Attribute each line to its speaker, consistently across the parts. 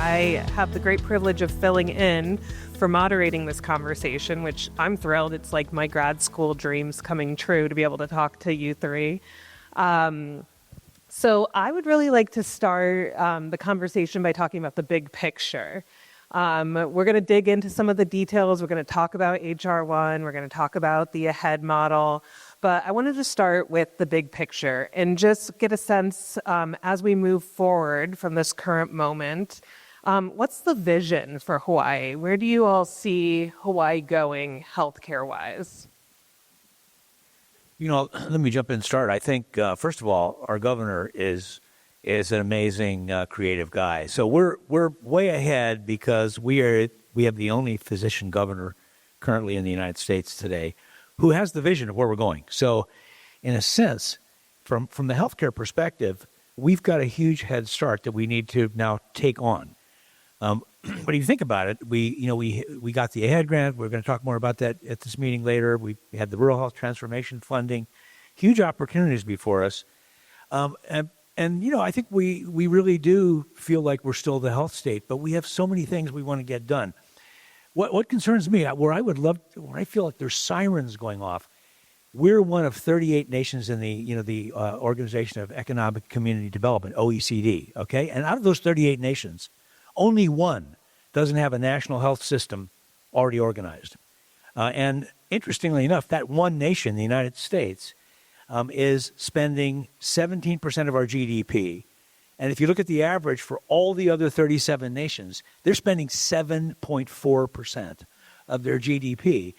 Speaker 1: I have the great privilege of filling in for moderating this conversation, which I'm thrilled. It's like my grad school dreams coming true to be able to talk to you three. So I would really like to start the conversation by talking about the big picture. We're going to dig into some of the details. We're going to talk about HR1. We're going to talk about the AHEAD model. But I wanted to start with the big picture and just get a sense as we move forward from this current moment, what's the vision for Hawaii? Where do you all see Hawaii going healthcare-wise?
Speaker 2: You know, let me jump in and start. I think, first of all, our governor is an amazing, creative guy. So we're way ahead because we have the only physician governor currently in the United States today who has the vision of where we're going. So, in a sense, from the healthcare perspective, we've got a huge head start that we need to now take on. But if you think about it, we got the AHEAD grant. We're going to talk more about that at this meeting later. We had the Rural Health Transformation Funding, huge opportunities before us. And I think we really do feel like we're still the health state, but we have so many things we want to get done. What concerns me, where I feel like there's sirens going off, we're one of 38 nations in the Organization of Economic Community Development, OECD, okay? And out of those 38 nations, only one doesn't have a national health system already organized. And interestingly enough, that one nation, the United States, is spending 17% of our GDP. And if you look at the average for all the other 37 nations, they're spending 7.4% of their GDP.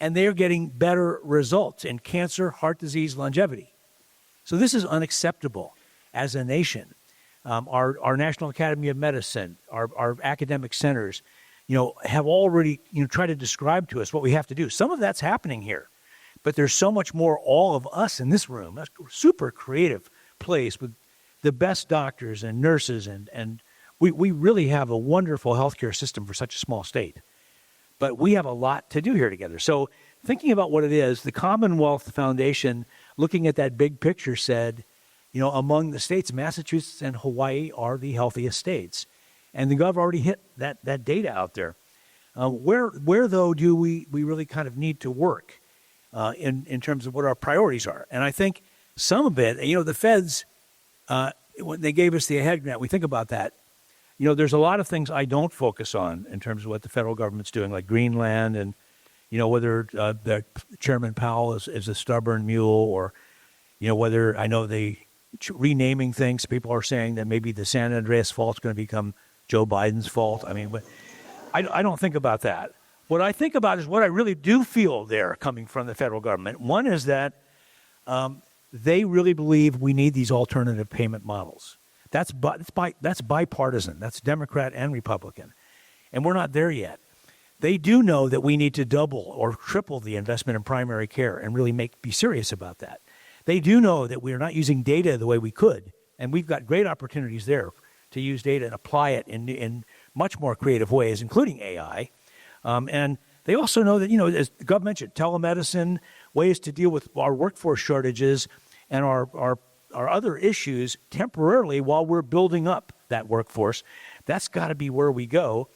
Speaker 2: And they're getting better results in cancer, heart disease, longevity. So this is unacceptable as a nation. Our National Academy of Medicine, our academic centers, have already tried to describe to us what we have to do. Some of that's happening here. But there's so much more, all of us in this room, a super creative place with the best doctors and nurses, and we really have a wonderful healthcare system for such a small state. But we have a lot to do here together. So thinking about what it is, the Commonwealth Foundation, looking at that big picture, said, among the states, Massachusetts and Hawaii are the healthiest states. And the Gov already hit that data out there. Where though, do we really kind of need to work in terms of what our priorities are? And I think some of it, the feds, when they gave us the AHEAD grant, we think about that. There's a lot of things I don't focus on in terms of what the federal government's doing, like Greenland and, whether the Chairman Powell is a stubborn mule or, whether I know renaming things. People are saying that maybe the San Andreas fault is going to become Joe Biden's fault. I mean, but I don't think about that. What I think about is what I really do feel there coming from the federal government. One is that they really believe we need these alternative payment models. That's bipartisan. That's Democrat and Republican. And we're not there yet. They do know that we need to double or triple the investment in primary care and really be serious about that. They do know that we are not using data the way we could, and we've got great opportunities there to use data and apply it in much more creative ways, including AI. And they also know that, as the Gov mentioned, telemedicine, ways to deal with our workforce shortages and our other issues temporarily while we're building up that workforce. That's got to be where we go.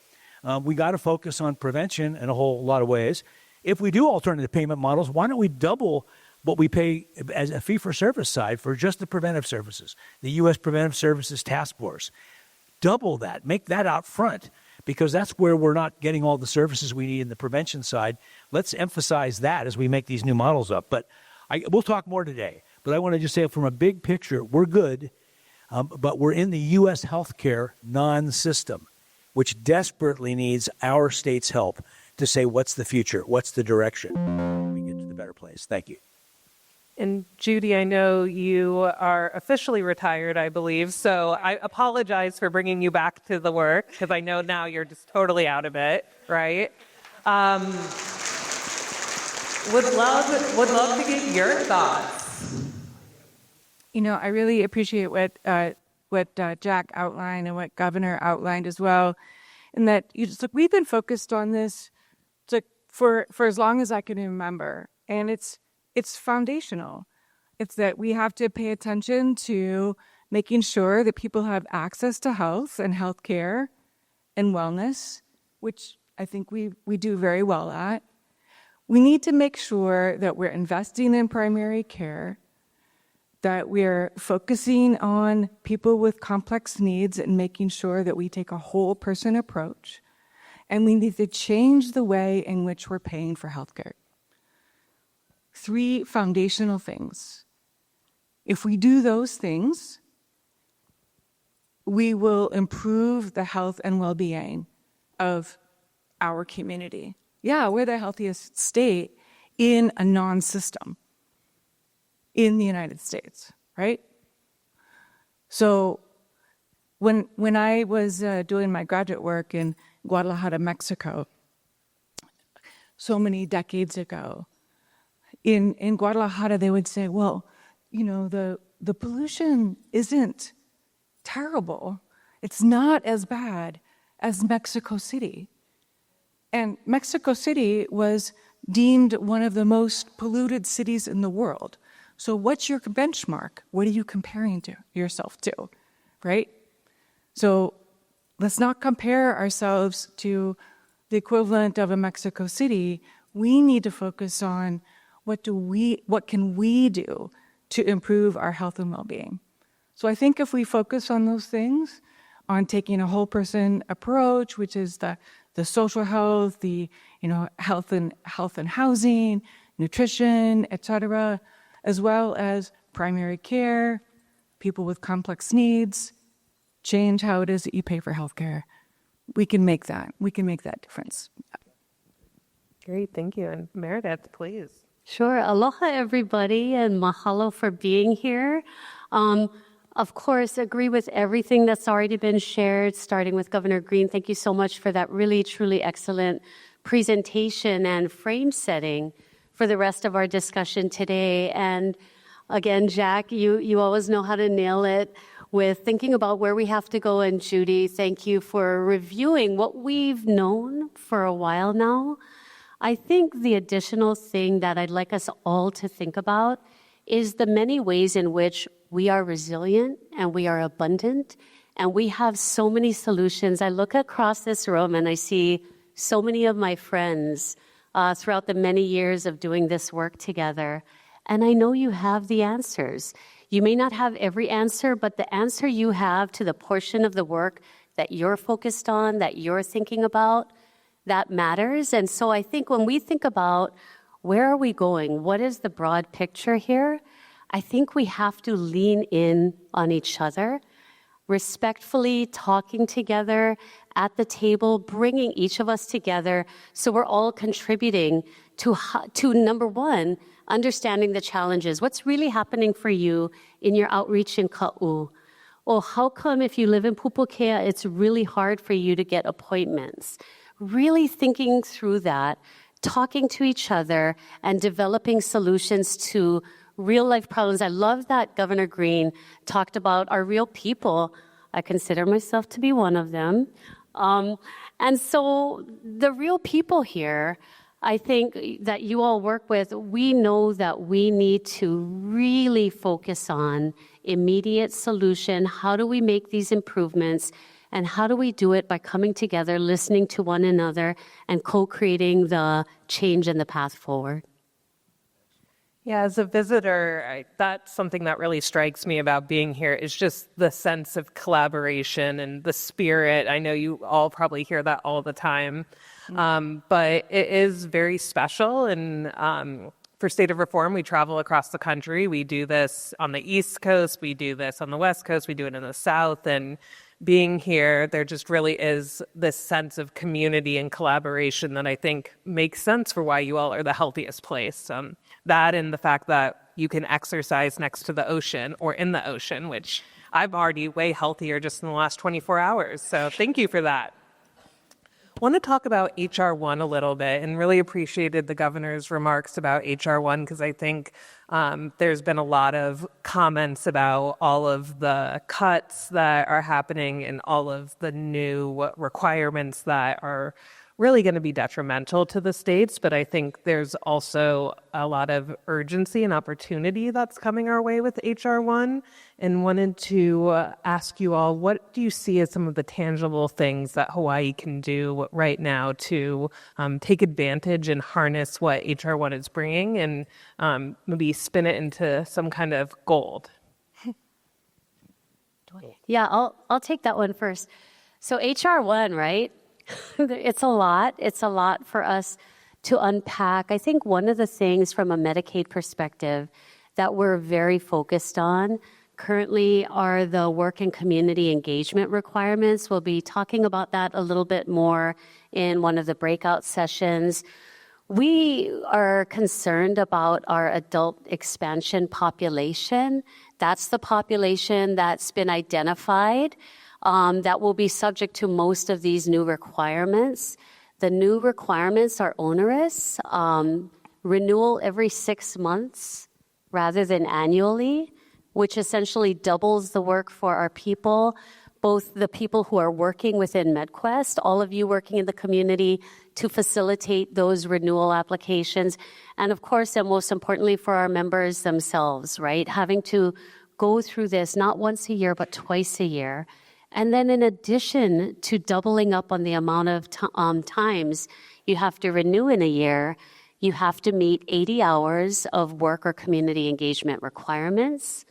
Speaker 2: We got to focus on prevention in a whole lot of ways. If we do alternative payment models, why don't we double what we pay as a fee-for-service side for just the preventive services, the U.S. Preventive Services Task Force? Double that. Make that out front, because that's where we're not getting all the services we need in the prevention side. Let's emphasize that as we make these new models up. But we'll talk more today. But I want to just say from a big picture, we're good, but we're in the U.S. healthcare non-system, which desperately needs our state's help to say what's the future, what's the direction we get to the better place. Thank you.
Speaker 1: And Judy, I know you are officially retired, I believe, so I apologize for bringing you back to the work, because I know now you're just totally out of it, right? Would love to get your thoughts.
Speaker 3: I really appreciate what Jack outlined and what Governor outlined as well, and that we've been focused on this for as long as I can remember, and it's foundational. It's that we have to pay attention to making sure that people have access to health and health care, and wellness, which I think we do very well at. We need to make sure that we're investing in primary care, that we're focusing on people with complex needs and making sure that we take a whole person approach. And we need to change the way in which we're paying for healthcare. 3 foundational things. If we do those things, we will improve the health and well-being of our community. Yeah, we're the healthiest state in a non-system in the United States, right? So when I was doing my graduate work in Guadalajara, Mexico, so many decades ago, in Guadalajara, they would say, well, you know, the pollution isn't terrible. It's not as bad as Mexico City. And Mexico City was deemed one of the most polluted cities in the world. So what's your benchmark? What are you comparing yourself to, right? So let's not compare ourselves to the equivalent of a Mexico City. We need to focus on what can we do to improve our health and well-being. So I think if we focus on those things, on taking a whole person approach, which is the social health, the health and housing, nutrition, etc., as well as primary care, people with complex needs, change how it is that you pay for healthcare. We can make that difference.
Speaker 1: Great, thank you. And Meredith, please.
Speaker 4: Sure. Aloha, everybody, and mahalo for being here. Of course, agree with everything that's already been shared, starting with Governor Green. Thank you so much for that really, truly excellent presentation and frame setting for the rest of our discussion today. And again, Jack, you always know how to nail it with thinking about where we have to go. And Judy, thank you for reviewing what we've known for a while now. I think the additional thing that I'd like us all to think about is the many ways in which we are resilient and we are abundant and we have so many solutions. I look across this room and I see so many of my friends throughout the many years of doing this work together. And I know you have the answers. You may not have every answer, but the answer you have to the portion of the work that you're focused on, that you're thinking about, that matters. And so I think when we think about where are we going, what is the broad picture here, I think we have to lean in on each other, respectfully talking together at the table, bringing each of us together so we're all contributing to number one, understanding the challenges. What's really happening for you in your outreach in Ka'u? Or how come if you live in Pupukea, it's really hard for you to get appointments? Really thinking through that, talking to each other, and developing solutions to real-life problems. I love that Governor Green talked about our real people. I consider myself to be one of them. And so the real people here, I think that you all work with, we know that we need to really focus on immediate solution. How do we make these improvements? And how do we do it by coming together, listening to one another, and co-creating the change and the path forward?
Speaker 1: Yeah, as a visitor, that's something that really strikes me about being here is just the sense of collaboration and the spirit. I know you all probably hear that all the time, but it is very special. And for State of Reform, we travel across the country. We do this on the East Coast. We do this on the West Coast. We do it in the South. And being here, there just really is this sense of community and collaboration that I think makes sense for why you all are the healthiest place. That and the fact that you can exercise next to the ocean or in the ocean, which I'm already way healthier just in the last 24 hours. So thank you for that. I want to talk about HR1 a little bit and really appreciated the governor's remarks about HR1 because I think there's been a lot of comments about all of the cuts that are happening and all of the new requirements that are really going to be detrimental to the states, but I think there's also a lot of urgency and opportunity that's coming our way with HR1, and wanted to ask you all, what do you see as some of the tangible things that Hawaii can do right now to take advantage and harness what HR1 is bringing, and maybe spin it into some kind of gold?
Speaker 4: Yeah, I'll take that one first. So HR1, right? It's a lot. It's a lot for us to unpack. I think one of the things from a Medicaid perspective that we're very focused on currently are the work and community engagement requirements. We'll be talking about that a little bit more in one of the breakout sessions. We are concerned about our adult expansion population. That's the population that's been identified that will be subject to most of these new requirements. The new requirements are onerous, renewal every 6 months rather than annually, which essentially doubles the work for our people, both the people who are working within Med-QUEST, all of you working in the community to facilitate those renewal applications, and of course, and most importantly for our members themselves, right? Having to go through this not once a year, but twice a year. And then in addition to doubling up on the amount of times you have to renew in a year, you have to meet 80 hours of work or community engagement requirements.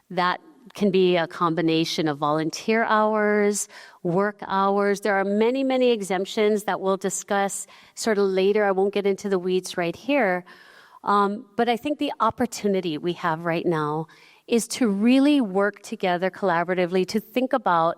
Speaker 4: That can be a combination of volunteer hours, work hours. There are many, many exemptions that we'll discuss sort of later. I won't get into the weeds right here. But I think the opportunity we have right now is to really work together collaboratively to think about,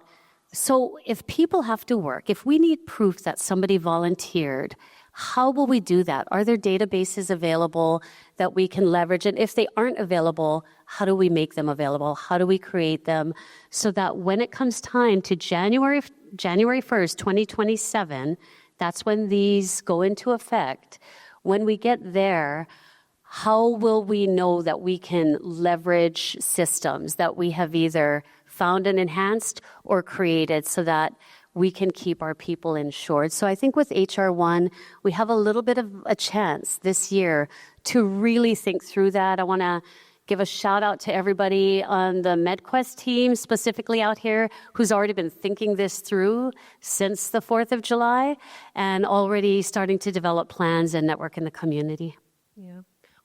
Speaker 4: so if people have to work, if we need proof that somebody volunteered, how will we do that? Are there databases available that we can leverage? And if they aren't available, how do we make them available? How do we create them so that when it comes time to January 1st, 2027, that's when these go into effect. When we get there, how will we know that we can leverage systems that we have either found and enhanced or created so that we can keep our people insured? So I think with HR1, we have a little bit of a chance this year to really think through that. I want to give a shout out to everybody on the Med-QUEST team, specifically out here, who's already been thinking this through since the 4th of July and already starting to develop plans and network in the community.
Speaker 1: Yeah.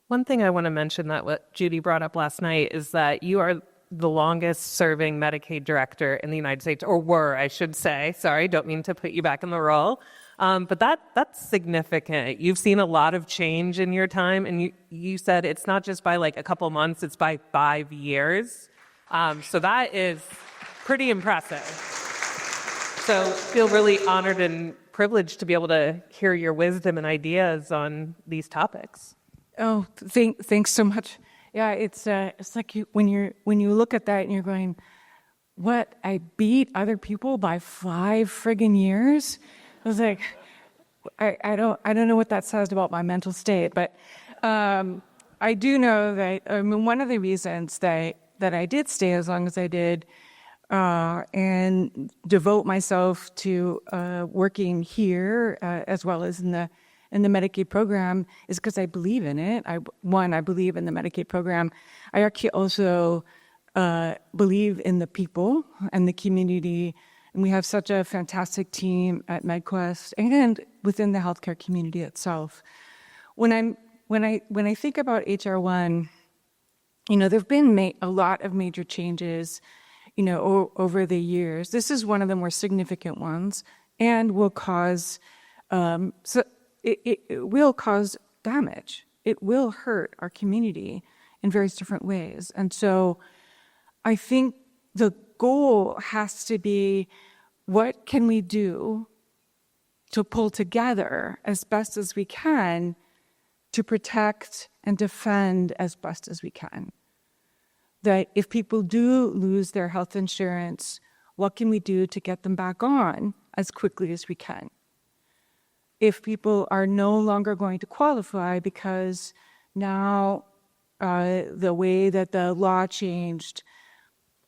Speaker 1: One thing I want to mention that what Judy brought up last night is that you are the longest serving Medicaid director in the United States, or were, I should say. Sorry, don't mean to put you back in the role. But that's significant. You've seen a lot of change in your time, and you said it's not just by like a couple months, it's by 5 years. So that is pretty impressive. So feel really honored and privileged to be able to hear your wisdom and ideas on these topics.
Speaker 3: Oh, thanks so much. Yeah, it's like when you look at that and you're going, what, I beat other people by 5 friggin' years? I was like, I don't know what that says about my mental state, but I do know that one of the reasons that I did stay as long as I did and devote myself to working here as well as in the Medicaid program is because I believe in it. I believe in the Medicaid program. I actually also believe in the people and the community, and we have such a fantastic team at Med-QUEST and within the healthcare community itself. When I think about HR1, there've been a lot of major changes, over the years. This is one of the more significant ones, and will cause It will cause damage. It will hurt our community in various different ways. And so I think the goal has to be, what can we do to pull together as best as we can to protect and defend as best as we can? That if people do lose their health insurance, what can we do to get them back on as quickly as we can? If people are no longer going to qualify because now the way that the law changed,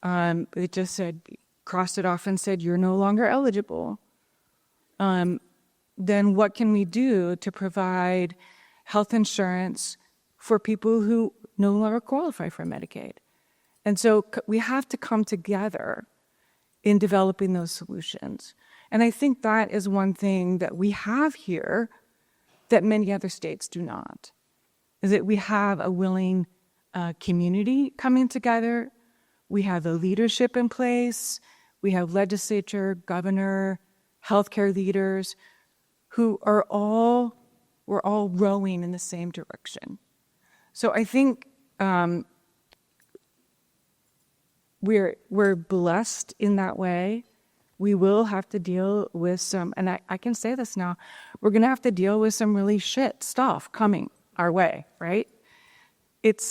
Speaker 3: it just said, crossed it off and said, you're no longer eligible. then what can we do to provide health insurance for people who no longer qualify for Medicaid? And so we have to come together in developing those solutions. And I think that is one thing that we have here that many other states do not, is that we have a willing community coming together. We have the leadership in place. We have legislature, governor, healthcare leaders who are we're all rowing in the same direction. So I think we're blessed in that way. We will have to deal with some, and I can say this now, we're going to have to deal with some really shit stuff coming our way, right? It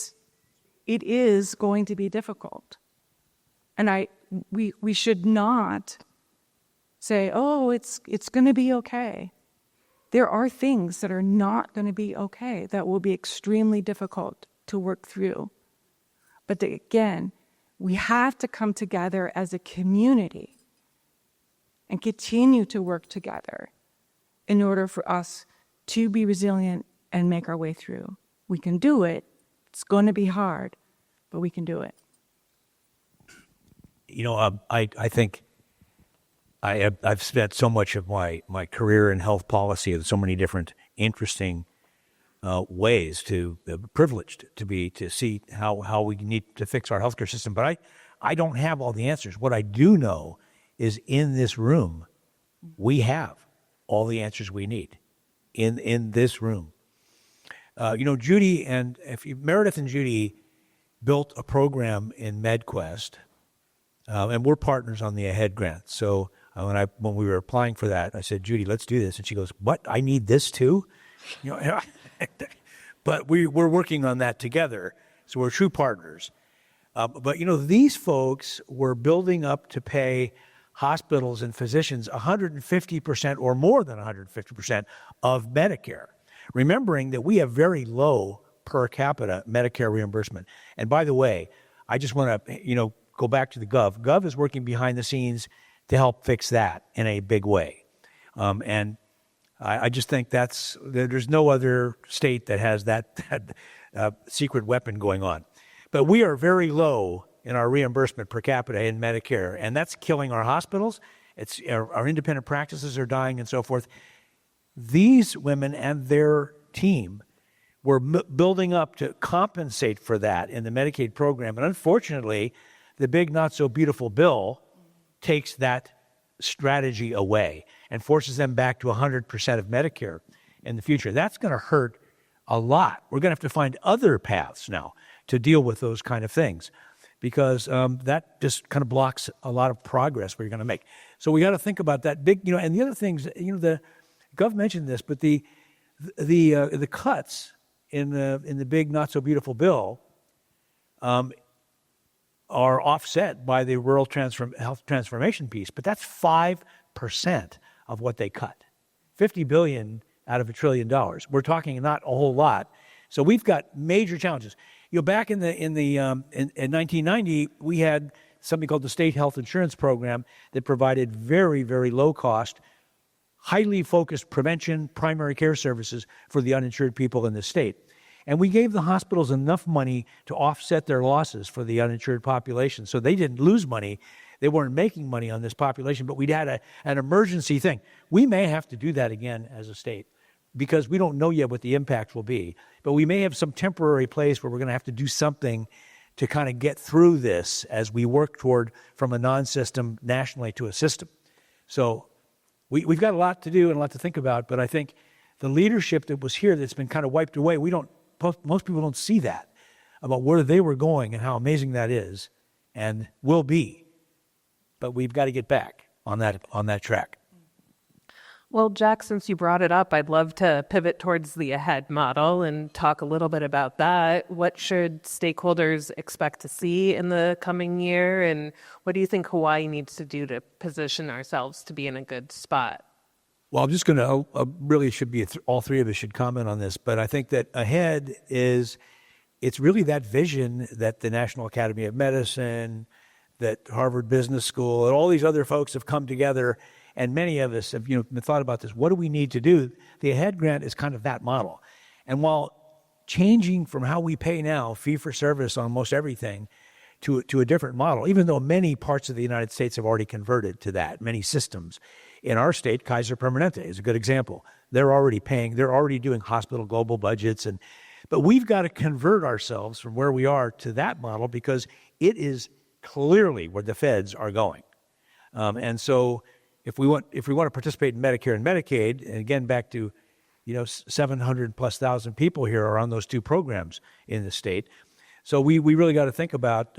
Speaker 3: is going to be difficult. And we should not say, oh, it's going to be okay. There are things that are not going to be okay, that will be extremely difficult to work through. But again, we have to come together as a community and continue to work together in order for us to be resilient and make our way through. We can do it. It's going to be hard, but we can do it.
Speaker 2: You know, I think I've spent so much of my career in health policy in so many different interesting ways, privileged to see how we need to fix our healthcare system. But I don't have all the answers. What I do know is in this room, we have all the answers we need in this room. Judy Meredith and Judy built a program in Med-QUEST, and we're partners on the AHEAD grant. So when we were applying for that, I said, Judy, let's do this. And she goes, what? I need this too? But we're working on that together. So we're true partners. But these folks were building up to pay hospitals and physicians 150% or more than 150% of Medicare, remembering that we have very low per capita Medicare reimbursement. And by the way, I just want to go back to the Gov. Gov is working behind the scenes to help fix that in a big way. And I just think there's no other state that has that secret weapon going on. But we are very low in our reimbursement per capita in Medicare, and that's killing our hospitals. Our independent practices are dying and so forth. These women and their team were building up to compensate for that in the Medicaid program. And unfortunately, the big not-so-beautiful bill takes that strategy away and forces them back to 100% of Medicare in the future. That's going to hurt a lot. We're going to have to find other paths now to deal with those kind of things, because that just kind of blocks a lot of progress we're going to make. So we got to think about that big, and the other things, the Gov mentioned this, but the cuts in the big not-so-beautiful bill are offset by the rural health transformation piece, but that's 5% of what they cut. $50 billion out of $1 trillion. We're talking not a whole lot. So we've got major challenges. Back in 1990, we had something called the State Health Insurance Program that provided very, very low cost, highly focused prevention, primary care services for the uninsured people in the state. And we gave the hospitals enough money to offset their losses for the uninsured population. So they didn't lose money. They weren't making money on this population, but we'd had an emergency thing. We may have to do that again as a state, because we don't know yet what the impact will be. But we may have some temporary place where we're going to have to do something to kind of get through this as we work toward from a non-system nationally to a system. So we've got a lot to do and a lot to think about, but I think the leadership that was here that's been kind of wiped away, most people don't see that, about where they were going and how amazing that is and will be. But we've got to get back on that track.
Speaker 1: Well, Jack, since you brought it up, I'd love to pivot towards the AHEAD model and talk a little bit about that. What should stakeholders expect to see in the coming year? And what do you think Hawaii needs to do to position ourselves to be in a good spot?
Speaker 2: Well, I'm just going to, really should be, all three of us should comment on this, but I think that AHEAD it's really that vision that the National Academy of Medicine, that Harvard Business School, and all these other folks have come together and many of us have been thought about this. What do we need to do? The AHEAD grant is kind of that model. And while changing from how we pay now, fee for service on almost everything, to a different model, even though many parts of the United States have already converted to that, many systems. In our state, Kaiser Permanente is a good example. They're already doing hospital global budgets, but we've got to convert ourselves from where we are to that model because it is clearly where the feds are going. And so if we want to participate in Medicare and Medicaid, and again, back to 700,000+ people here are on those two programs in the state. So we really got to think about,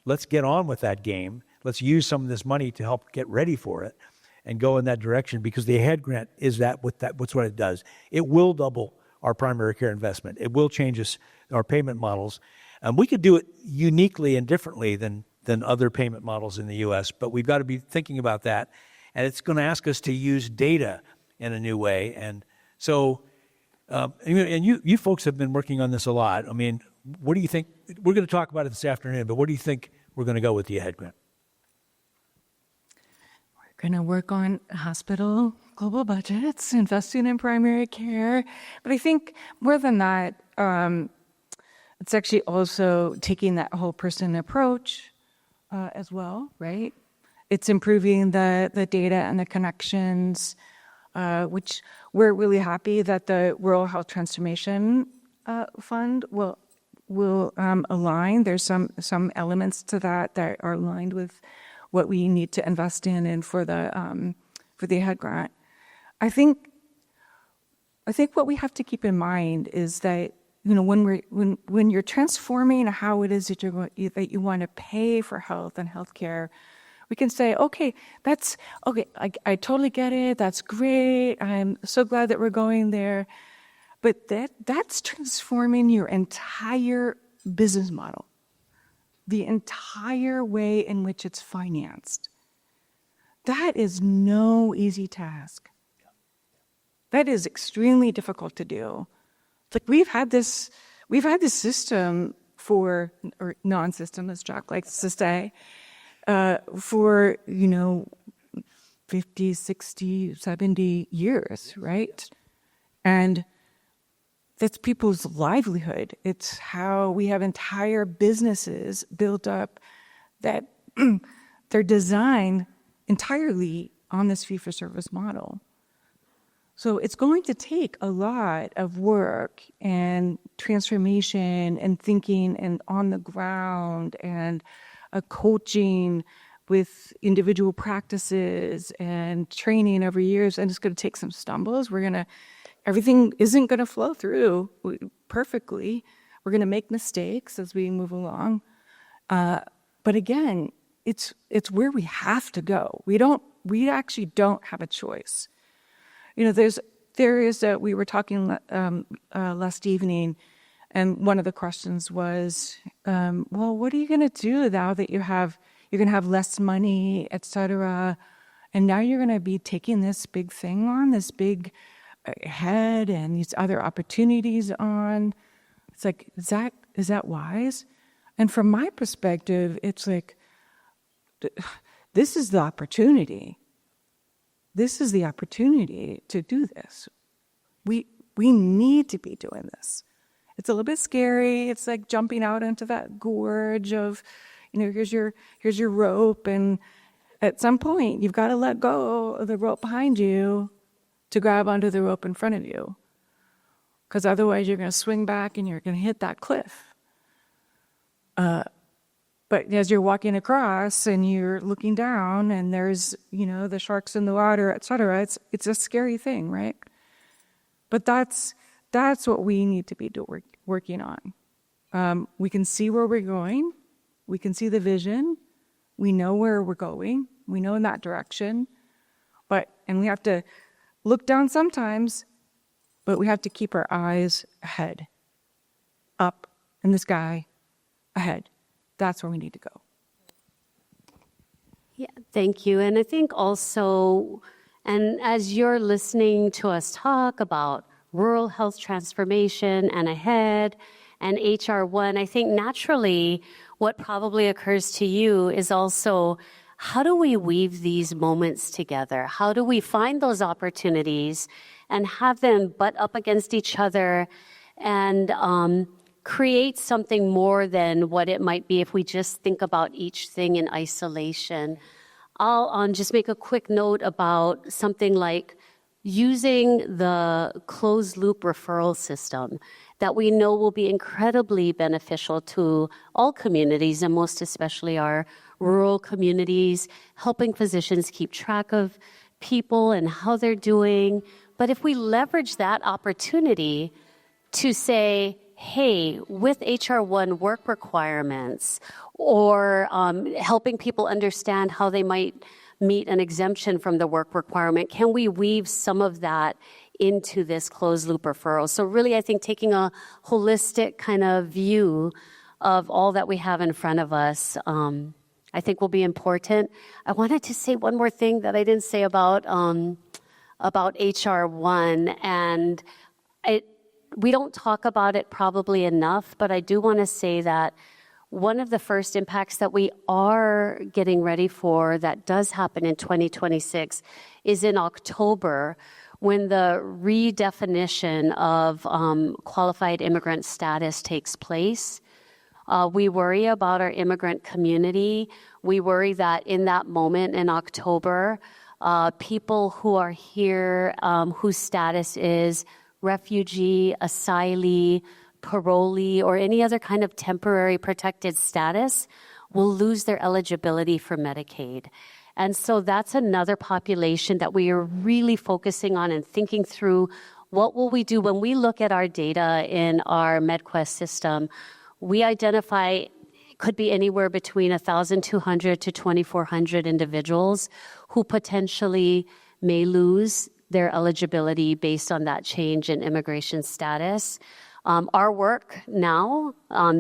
Speaker 2: let's get on with that game. Let's use some of this money to help get ready for it and go in that direction, because the AHEAD grant is what's what it does. It will double our primary care investment. It will change our payment models. We could do it uniquely and differently than other payment models in the U.S., but we've got to be thinking about that. And it's going to ask us to use data in a new way. And so, and you folks have been working on this a lot. I mean, what do you think? We're going to talk about it this afternoon, but what do you think we're going to go with the AHEAD grant?
Speaker 3: We're going to work on hospital global budgets, investing in primary care. But I think more than that, it's actually also taking that whole person approach as well, right? It's improving the data and the connections, which we're really happy that the Rural Health Transformation Fund will align. There's some elements to that are aligned with what we need to invest in and for the AHEAD grant. I think what we have to keep in mind is that when you're transforming how it is that you want to pay for health and healthcare, we can say, okay, that's okay. I totally get it. That's great. I'm so glad that we're going there. But that's transforming your entire business model, the entire way in which it's financed. That is no easy task. That is extremely difficult to do. It's like we've had this system or non-system, as Jack likes to say, for 50, 60, 70 years, right? And that's people's livelihood. It's how we have entire businesses built up that they're designed entirely on this fee-for-service model. So it's going to take a lot of work and transformation and thinking and on the ground and coaching with individual practices and training over years. And it's going to take some stumbles. Everything isn't going to flow through perfectly. We're going to make mistakes as we move along. But again, it's where we have to go. We actually don't have a choice. We were talking last evening, and one of the questions was, well, what are you going to do now that you're going to have less money, et cetera, and now you're going to be taking this big thing on, this big head and these other opportunities on. It's like, is that wise? And from my perspective, it's like, this is the opportunity. This is the opportunity to do this. We need to be doing this. It's a little bit scary. It's like jumping out into that gorge of, here's your rope, and at some point you've got to let go of the rope behind you to grab onto the rope in front of you, because otherwise you're going to swing back and you're going to hit that cliff. But as you're walking across and you're looking down and there's, the sharks in the water, et cetera, it's a scary thing, right? But that's what we need to be working on. We can see where we're going. We can see the vision. We know where we're going. We know in that direction. And we have to look down sometimes, but we have to keep our eyes ahead, up in the sky, ahead. That's where we need to go.
Speaker 4: Yeah, thank you. And I think also, and as you're listening to us talk about rural health transformation and AHEAD and HR1, I think naturally what probably occurs to you is also how do we weave these moments together? How do we find those opportunities and have them butt up against each other and create something more than what it might be if we just think about each thing in isolation? I'll just make a quick note about something like using the closed loop referral system that we know will be incredibly beneficial to all communities, and most especially our rural communities, helping physicians keep track of people and how they're doing. But if we leverage that opportunity to say, hey, with HR1 work requirements, or helping people understand how they might meet an exemption from the work requirement, can we weave some of that into this closed loop referral? So really, I think taking a holistic kind of view of all that we have in front of us, I think will be important. I wanted to say one more thing that I didn't say about HR1, and we don't talk about it probably enough, but I do want to say that one of the first impacts that we are getting ready for that does happen in 2026 is in October, when the redefinition of qualified immigrant status takes place. We worry about our immigrant community. We worry that in that moment in October, people who are here, whose status is refugee, asylee, parolee, or any other kind of temporary protected status, will lose their eligibility for Medicaid. And so that's another population that we are really focusing on and thinking through. What will we do when we look at our data in our Med-QUEST system? We identify could be anywhere between 1,200 to 2,400 individuals who potentially may lose their eligibility based on that change in immigration status. Our work now,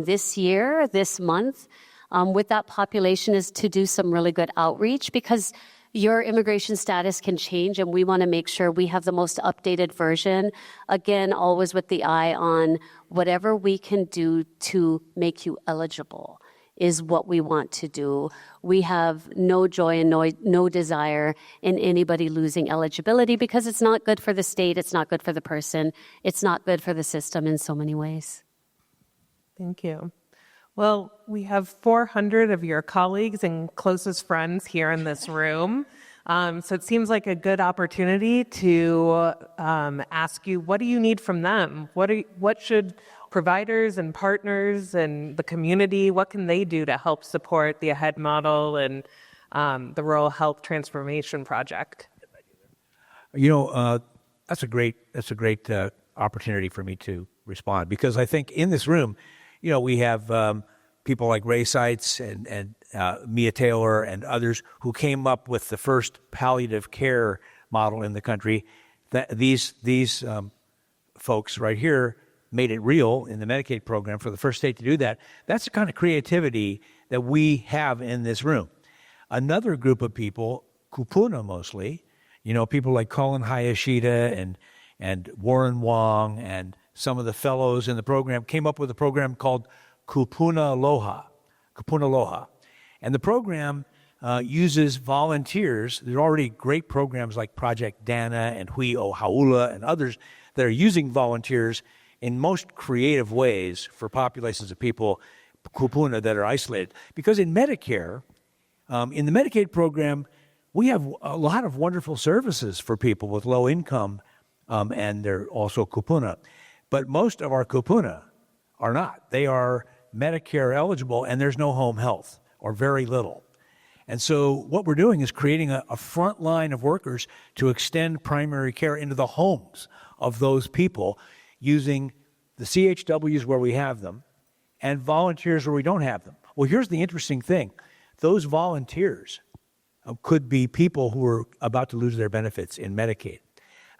Speaker 4: this year, this month, with that population is to do some really good outreach, because your immigration status can change, and we want to make sure we have the most updated version. Again, always with the eye on whatever we can do to make you eligible is what we want to do. We have no joy and no desire in anybody losing eligibility, because it's not good for the state, it's not good for the person, it's not good for the system in so many ways.
Speaker 1: Thank you. Well, we have 400 of your colleagues and closest friends here in this room. So it seems like a good opportunity to ask you, what do you need from them? What should providers and partners and the community, what can they do to help support the AHEAD model and the Rural Health Transformation Project?
Speaker 2: That's a great opportunity for me to respond, because I think in this room, we have people like Ray Seitz and Mia Taylor and others who came up with the first palliative care model in the country. These folks right here made it real in the Medicaid program for the first state to do that. That's the kind of creativity that we have in this room. Another group of people, kupuna mostly, people like Colin Hayashida and Warren Wong and some of the fellows in the program came up with a program called Kupuna Aloha. And the program uses volunteers. There are already great programs like Project Dana and Hui o Haula and others that are using volunteers in most creative ways for populations of people, kupuna, that are isolated. Because in Medicare, in the Medicaid program, we have a lot of wonderful services for people with low income, and they're also kupuna. But most of our kupuna are not. They are Medicare eligible, and there's no home health, or very little. And so what we're doing is creating a front line of workers to extend primary care into the homes of those people, using the CHWs where we have them and volunteers where we don't have them. Well, here's the interesting thing. Those volunteers could be people who are about to lose their benefits in Medicaid.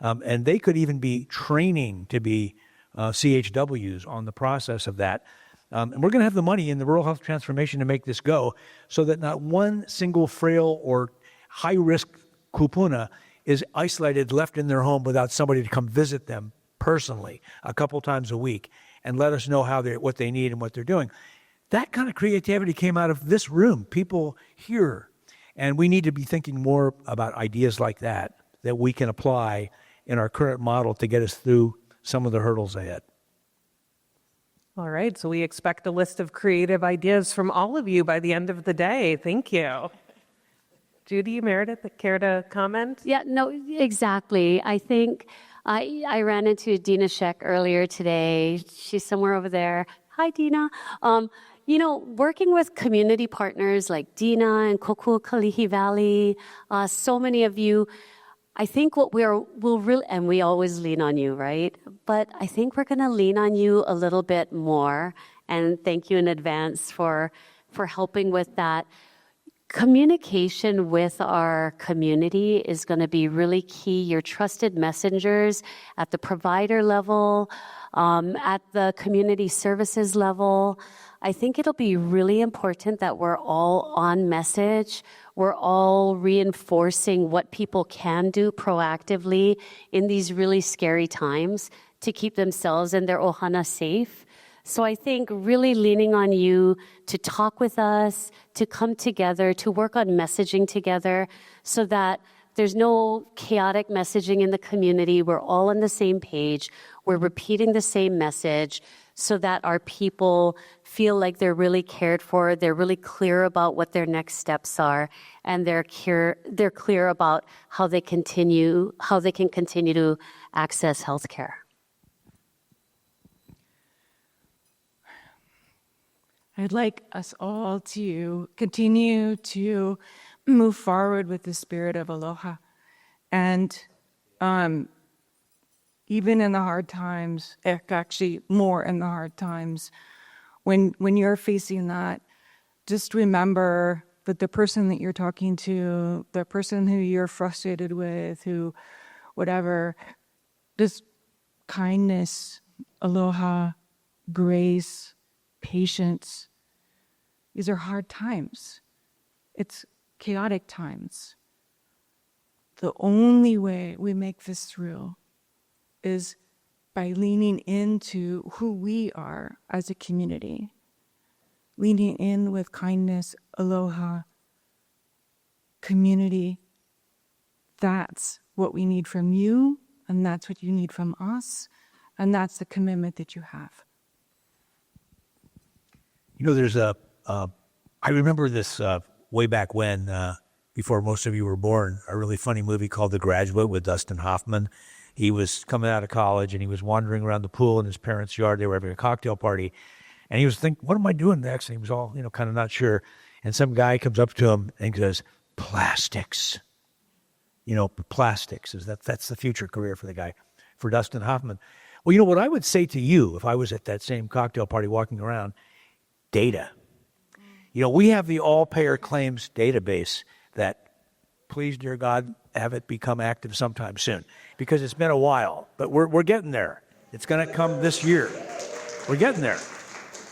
Speaker 2: And they could even be training to be CHWs on the process of that. And we're going to have the money in the Rural Health Transformation to make this go, so that not one single frail or high-risk kupuna is isolated, left in their home without somebody to come visit them personally a couple times a week and let us know what they need and what they're doing. That kind of creativity came out of this room, people here. And we need to be thinking more about ideas like that we can apply in our current model to get us through some of the hurdles ahead.
Speaker 1: All right, so we expect a list of creative ideas from all of you by the end of the day. Thank you. Judy, Meredith, care to comment?
Speaker 4: Yeah, no, exactly. I think I ran into Dina Sheck earlier today. She's somewhere over there. Hi, Dina. Working with community partners like Dina and Kokua Kalihi Valley, so many of you, I think what we'll really, and we always lean on you, right? But I think we're going to lean on you a little bit more. And thank you in advance for helping with that. Communication with our community is going to be really key. Your trusted messengers at the provider level, at the community services level. I think it'll be really important that we're all on message. We're all reinforcing what people can do proactively in these really scary times to keep themselves and their ohana safe. So I think really leaning on you to talk with us, to come together, to work on messaging together so that there's no chaotic messaging in the community. We're all on the same page. We're repeating the same message so that our people feel like they're really cared for. They're really clear about what their next steps are, and they're clear about how they can continue to access healthcare.
Speaker 3: I'd like us all to continue to move forward with the spirit of aloha. And even in the hard times, actually more in the hard times, when you're facing that, just remember that the person that you're talking to, the person who you're frustrated with, who, whatever, just kindness, aloha, grace, patience. These are hard times. It's chaotic times. The only way we make this through is by leaning into who we are as a community. Leaning in with kindness, aloha, community. That's what we need from you, and that's what you need from us, and that's the commitment that you have.
Speaker 2: There's I remember this way back when, before most of you were born, a really funny movie called The Graduate with Dustin Hoffman. He was coming out of college and he was wandering around the pool in his parents' yard. They were having a cocktail party. And he was thinking, what am I doing next? And he was all, kind of not sure. And some guy comes up to him and says, plastics. Plastics. That's the future career for the guy, for Dustin Hoffman. Well, what I would say to you if I was at that same cocktail party walking around, data. We have the all-payer claims database that, please, dear God, have it become active sometime soon, because it's been a while, but we're getting there. It's going to come this year. We're getting there.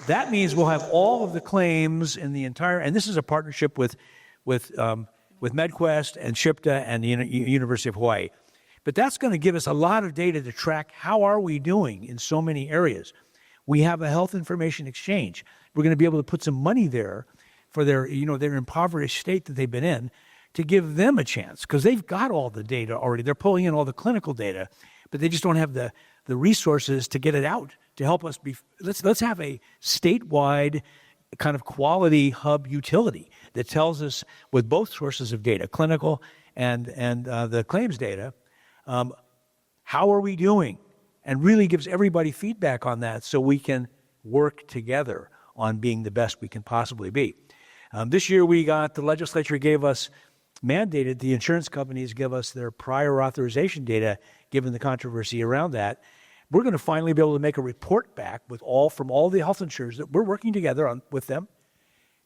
Speaker 2: That means we'll have all of the claims in the entire, and this is a partnership with Med-QUEST and SHPTA and the University of Hawaii. But that's going to give us a lot of data to track how are we doing in so many areas. We have a health information exchange. We're going to be able to put some money there for their impoverished state that they've been in, to give them a chance, because they've got all the data already. They're pulling in all the clinical data, but they just don't have the resources to get it out to help us be. Let's have a statewide kind of quality hub utility that tells us, with both sources of data, clinical and the claims data, how are we doing, and really gives everybody feedback on that so we can work together on being the best we can possibly be. This year the legislature mandated the insurance companies give us their prior authorization data, given the controversy around that. We're going to finally be able to make a report back from all the health insurers that we're working together with them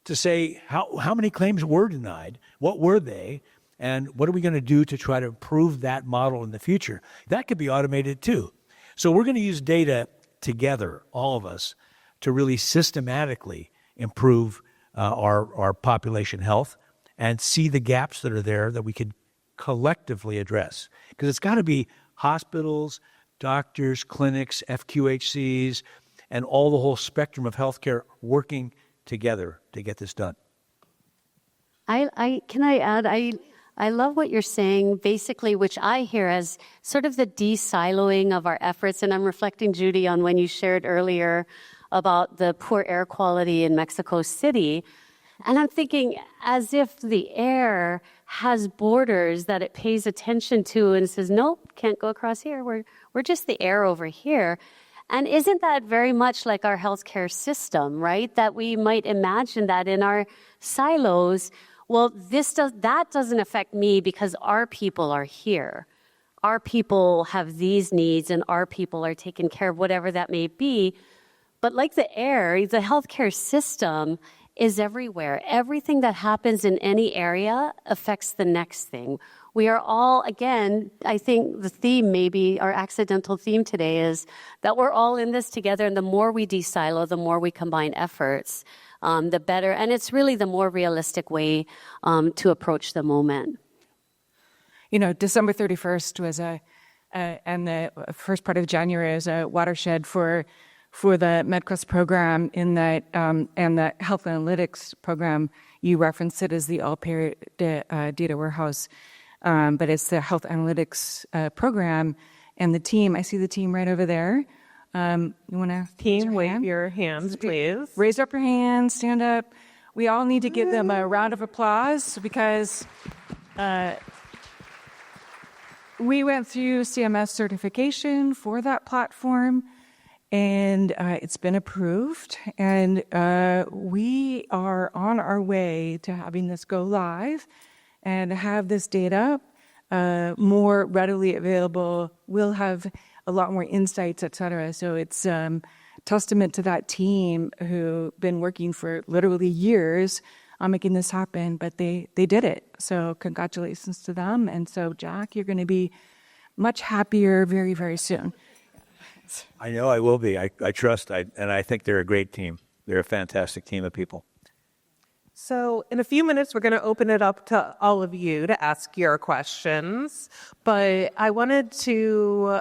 Speaker 2: to say how many claims were denied, what were they, and what are we going to do to try to improve that model in the future. That could be automated too. So we're going to use data together, all of us, to really systematically improve our population health and see the gaps that are there that we could collectively address. Because it's got to be hospitals, doctors, clinics, FQHCs, and all the whole spectrum of healthcare working together to get this done.
Speaker 4: Can I add? I love what you're saying, basically, which I hear as sort of the de-siloing of our efforts. And I'm reflecting, Judy, on when you shared earlier about the poor air quality in Mexico City. And I'm thinking as if the air has borders that it pays attention to and says, nope, can't go across here. We're just the air over here. And isn't that very much like our healthcare system, right? That we might imagine that in our silos, well, that doesn't affect me because our people are here. Our people have these needs and our people are taken care of, whatever that may be. But like the air, the healthcare system is everywhere. Everything that happens in any area affects the next thing. We are all, again, I think the theme, maybe our accidental theme today is that we're all in this together, and the more we de-silo, the more we combine efforts, the better. And it's really the more realistic way to approach the moment.
Speaker 3: You know, December 31st was and the first part of January is a watershed for the Med-QUEST program in that, and the health analytics program. You referenced it as the all-payer data warehouse, but it's the health analytics program and the team. I see the team right over there. You want to
Speaker 1: Team, wave your hands, please.
Speaker 3: Raise up your hands, stand up. We all need to give them a round of applause because we went through CMS certification for that platform, and it's been approved, and we are on our way to having this go live and have this data more readily available. We'll have a lot more insights, et cetera. So it's testament to that team who've been working for literally years on making this happen, but they did it. So congratulations to them. And so, Jack, you're going to be much happier very, very soon.
Speaker 2: I know I will be. I trust, and I think they're a great team. They're a fantastic team of people.
Speaker 1: So in a few minutes, we're going to open it up to all of you to ask your questions. But I wanted to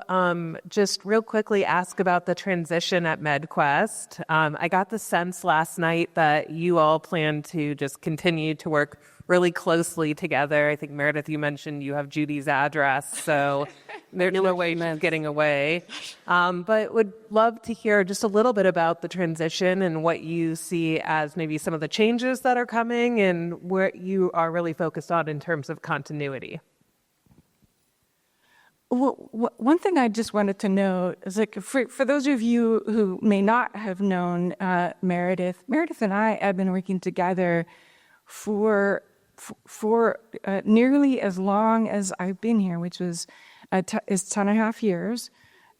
Speaker 1: just real quickly ask about the transition at Med-QUEST. I got the sense last night that you all plan to just continue to work really closely together. I think, Meredith, you mentioned you have Judy's address, so there's no way she's getting away. But would love to hear just a little bit about the transition and what you see as maybe some of the changes that are coming and where you are really focused on in terms of continuity.
Speaker 3: Well, one thing I just wanted to note is, like, for those of you who may not have known Meredith and I have been working together for nearly as long as I've been here, which was is 10.5 years.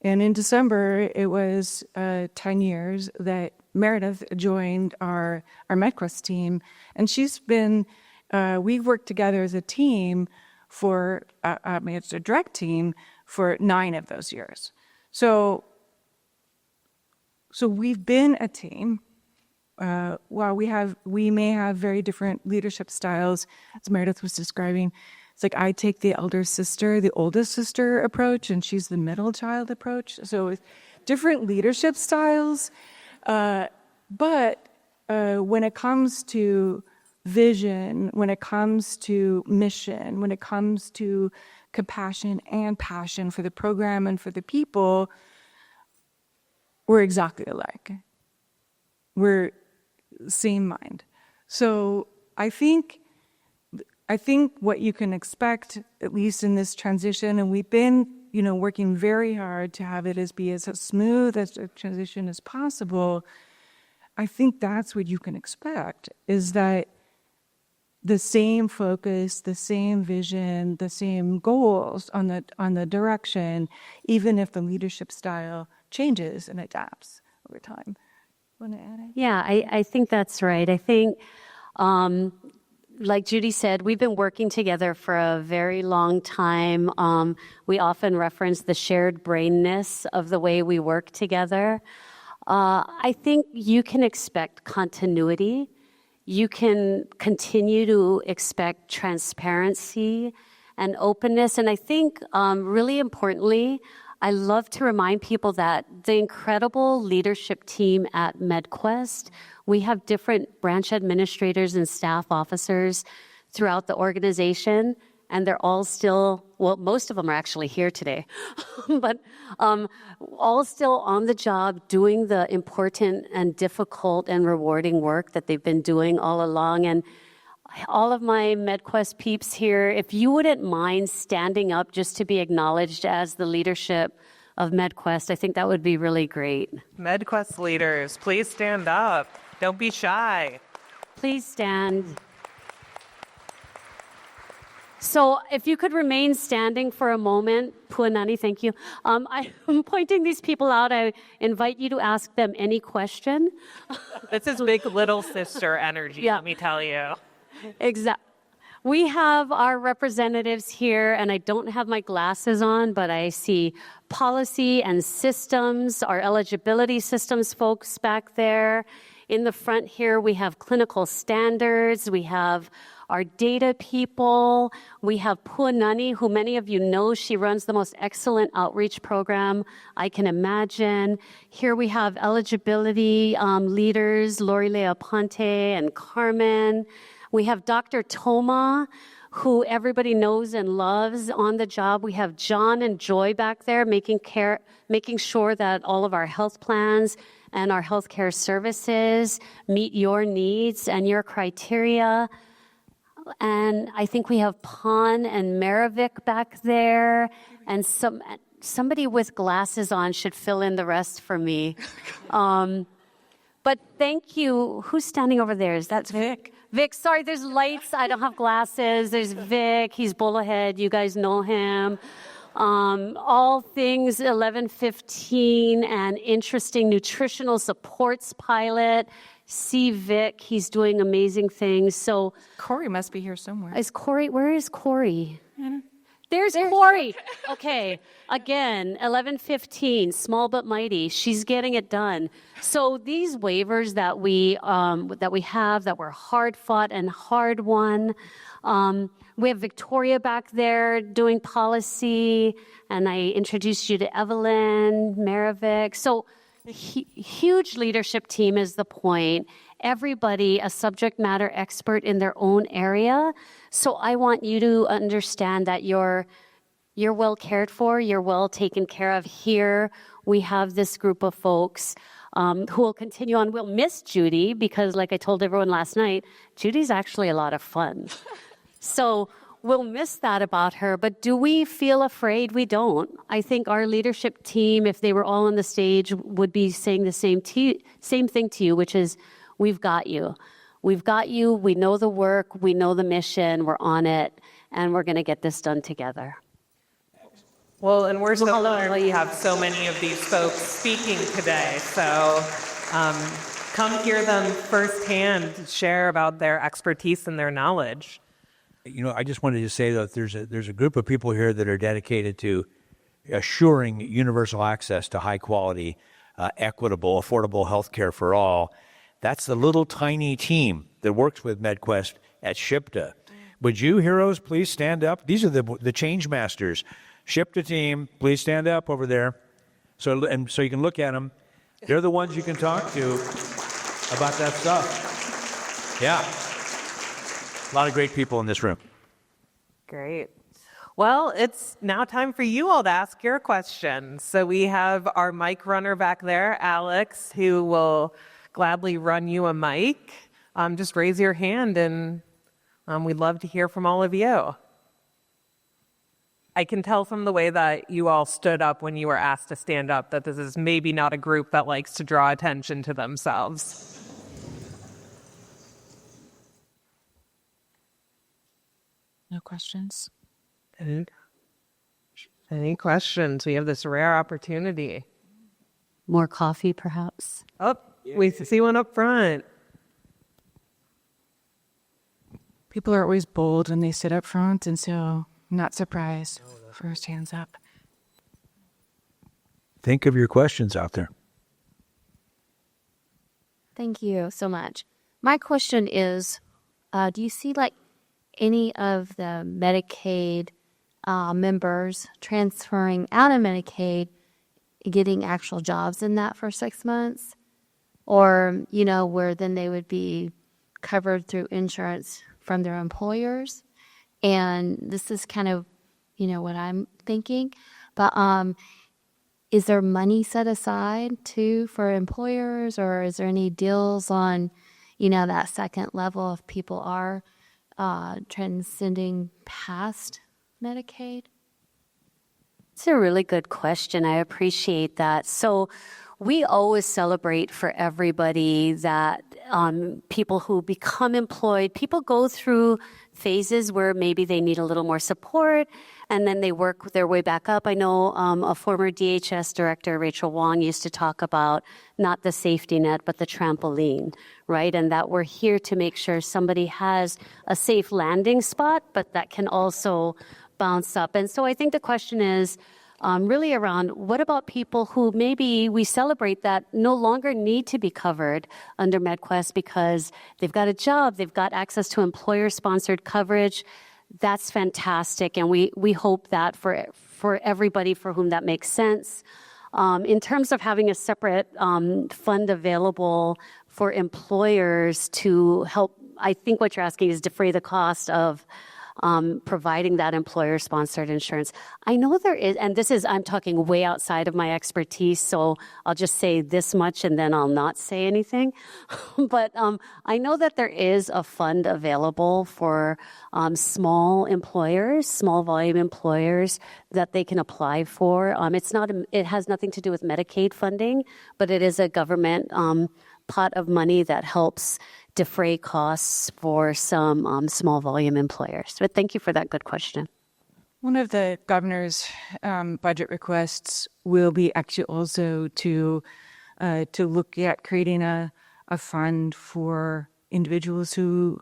Speaker 3: And in December, it was 10 years that Meredith joined our Med-QUEST team. And she's been, we've worked together as a team for, it's a direct team for 9 of those years. So we've been a team. While we may have very different leadership styles, as Meredith was describing, it's like I take the oldest sister approach, and she's the middle child approach. So with different leadership styles, but when it comes to vision, when it comes to mission, when it comes to compassion and passion for the program and for the people, we're exactly alike. We're same mind. So I think what you can expect, at least in this transition, and we've been, working very hard to have it be as smooth as a transition as possible. I think that's what you can expect, is that the same focus, the same vision, the same goals on the direction, even if the leadership style changes and adapts over time. Want to add it?
Speaker 4: Yeah, I think that's right. I think, like Judy said, we've been working together for a very long time. We often reference the shared brainness of the way we work together. I think you can expect continuity. You can continue to expect transparency and openness. And I think, really importantly, I love to remind people that the incredible leadership team at Med-QUEST, we have different branch administrators and staff officers throughout the organization, and they're all still, well, most of them are actually here today, but all still on the job doing the important and difficult and rewarding work that they've been doing all along. And all of my Med-QUEST peeps here, if you wouldn't mind standing up just to be acknowledged as the leadership of Med-QUEST, I think that would be really great.
Speaker 1: Med-QUEST leaders, please stand up. Don't be shy.
Speaker 4: Please stand. So if you could remain standing for a moment, Puanani, thank you. I'm pointing these people out. I invite you to ask them any question.
Speaker 1: This is big little sister energy,
Speaker 4: Yeah.
Speaker 1: let me tell you.
Speaker 4: Exactly. We have our representatives here, and I don't have my glasses on, but I see policy and systems, our eligibility systems folks back there. In the front here, we have clinical standards. We have our data people. We have Puanani, who many of you know. She runs the most excellent outreach program I can imagine. Here we have eligibility leaders, Lori Lea Ponte and Carmen. We have Dr. Toma, who everybody knows and loves on the job. We have John and Joy back there making sure that all of our health plans and our healthcare services meet your needs and your criteria. And I think we have Pon and Maravik back there, and somebody with glasses on should fill in the rest for me. But thank you. Who's standing over there? Is that Vic? Vic, sorry, there's lights. I don't have glasses. There's Vic. He's bullhead. You guys know him. All things 1115 and interesting nutritional supports pilot. See Vic. He's doing amazing things. So
Speaker 3: Corey must be here somewhere.
Speaker 4: is Corey? Where is Corey? There's Corey. Okay. Again, 1115, small but mighty. She's getting it done. So these waivers that we have that were hard fought and hard won. We have Victoria back there doing policy, and I introduced you to Evelyn, Maravik. So huge leadership team is the point. Everybody a subject matter expert in their own area. So I want you to understand that you're well cared for, you're well taken care of. Here we have this group of folks who will continue on. We'll miss Judy because, like I told everyone last night, Judy's actually a lot of fun. So we'll miss that about her, but do we feel afraid? We don't. I think our leadership team, if they were all on the stage, would be saying the same thing to you, which is, we've got you. We've got you. We know the work. We know the mission. We're on it, and we're going to get this done together.
Speaker 1: Well, and we're so lucky to have so many of these folks speaking today. So come hear them firsthand share about their expertise and their knowledge.
Speaker 2: You know, I just wanted to say that there's a group of people here that are dedicated to assuring universal access to high quality, equitable, affordable health care for all. That's the little tiny team that works with Med-QUEST at SHPTA. Would you, heroes, please stand up? These are the change masters. SHPTA team, please stand up over there so you can look at them. They're the ones you can talk to about that stuff. Yeah. A lot of great people in this room.
Speaker 1: Great. Well, it's now time for you all to ask your questions. So we have our mic runner back there, Alex, who will gladly run you a mic. Just raise your hand, and we'd love to hear from all of you. I can tell from the way that you all stood up when you were asked to stand up that this is maybe not a group that likes to draw attention to themselves.
Speaker 3: No questions?
Speaker 1: Any questions? We have this rare opportunity.
Speaker 4: More coffee, perhaps?
Speaker 1: Oh, we see one up front.
Speaker 3: People are always bold when they sit up front, and so I'm not surprised. First hands up.
Speaker 2: Think of your questions out there.
Speaker 5: Thank you so much. My question is, do you see like any of the Medicaid members transferring out of Medicaid, getting actual jobs in that for 6 months? Or, where then they would be covered through insurance from their employers. And this is kind of, what I'm thinking. But is there money set aside too for employers, or is there any deals on, that second level if people are transcending past Medicaid?
Speaker 4: It's a really good question. I appreciate that. So we always celebrate for everybody that people who become employed, people go through phases where maybe they need a little more support, and then they work their way back up. I know a former DHS director, Rachel Wong, used to talk about not the safety net, but the trampoline, right? And that we're here to make sure somebody has a safe landing spot, but that can also bounce up. And so I think the question is really around what about people who maybe we celebrate that no longer need to be covered under Med-QUEST because they've got a job, they've got access to employer-sponsored coverage. That's fantastic, and we hope that for everybody for whom that makes sense. In terms of having a separate fund available for employers to help, I think what you're asking is defray the cost of providing that employer-sponsored insurance. I know there is, and I'm talking way outside of my expertise, so I'll just say this much and then I'll not say anything. But I know that there is a fund available for small employers, small volume employers that they can apply for. It has nothing to do with Medicaid funding, but it is a government pot of money that helps defray costs for some small volume employers. But thank you for that good question.
Speaker 3: One of the governor's budget requests will be actually also to look at creating a fund for individuals who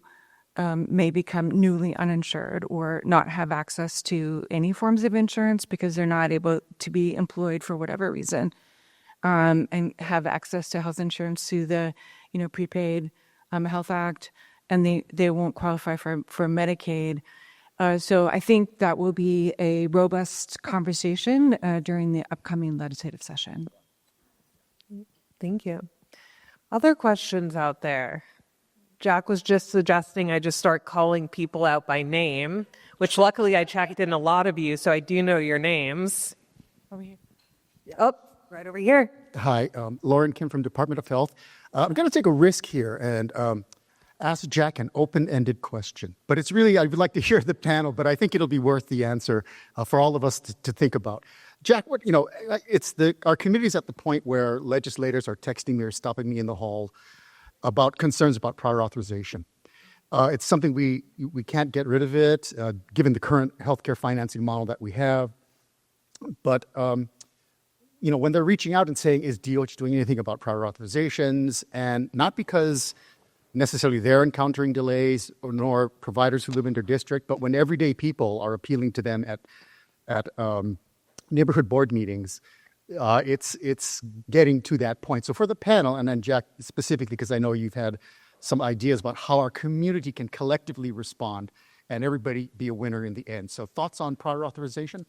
Speaker 3: may become newly uninsured or not have access to any forms of insurance because they're not able to be employed for whatever reason, and have access to health insurance through the prepaid Health Act, and they won't qualify for Medicaid. So I think that will be a robust conversation during the upcoming legislative session.
Speaker 1: Thank you. Other questions out there? Jack was just suggesting I just start calling people out by name, which luckily I checked in a lot of you, so I do know your names.
Speaker 3: Over here.
Speaker 1: Oh, right over here.
Speaker 6: Hi, Lauren Kim from Department of Health. I'm going to take a risk here and ask Jack an open-ended question. But it's really, I would like to hear the panel, but I think it'll be worth the answer for all of us to think about. Jack, our committee's at the point where legislators are texting me or stopping me in the hall about concerns about prior authorization. It's something we can't get rid of it, given the current healthcare financing model that we have. But when they're reaching out and saying, is DOH doing anything about prior authorizations? And not because necessarily they're encountering delays nor providers who live in their district, but when everyday people are appealing to them at neighborhood board meetings, it's getting to that point. So for the panel, and then Jack specifically, because I know you've had some ideas about how our community can collectively respond and everybody be a winner in the end. So thoughts on prior authorization?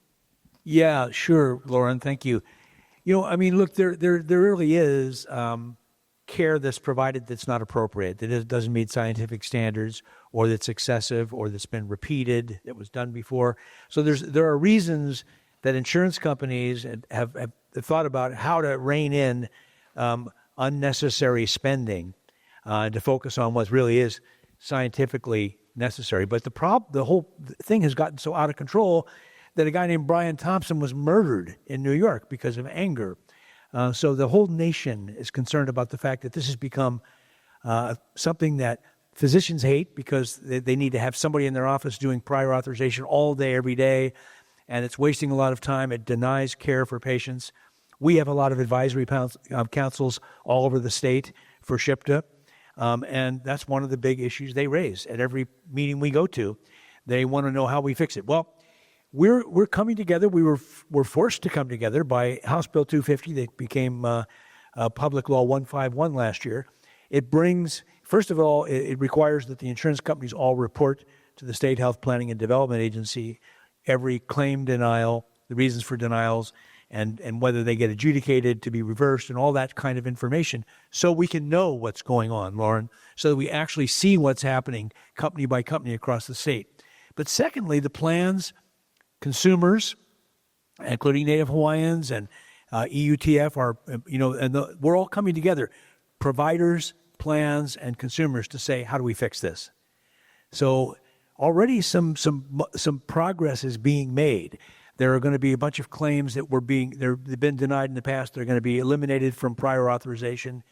Speaker 2: Yeah, sure, Lauren. Thank you. Look, there really is care that's provided that's not appropriate, that it doesn't meet scientific standards, or that's excessive, or that's been repeated, that was done before. So there are reasons that insurance companies have thought about how to rein in unnecessary spending to focus on what really is scientifically necessary. But the whole thing has gotten so out of control that a guy named Brian Thompson was murdered in New York because of anger. So the whole nation is concerned about the fact that this has become something that physicians hate because they need to have somebody in their office doing prior authorization all day, every day, and it's wasting a lot of time. It denies care for patients. We have a lot of advisory councils all over the state for SHPTA, and that's one of the big issues they raise at every meeting we go to. They want to know how we fix it. Well, we're coming together. We're forced to come together by House Bill 250 that became Public Law 151 last year. It brings, first of all, it requires that the insurance companies all report to the State Health Planning and Development Agency every claim denial, the reasons for denials, and whether they get adjudicated to be reversed and all that kind of information, so we can know what's going on, Lauren, so that we actually see what's happening company by company across the state. But secondly, the plans, consumers, including Native Hawaiians and EUTF, we're all coming together, providers, plans, and consumers, to say, how do we fix this? So already some progress is being made. There are going to be a bunch of claims that they've been denied in the past. They're going to be eliminated from prior authorization.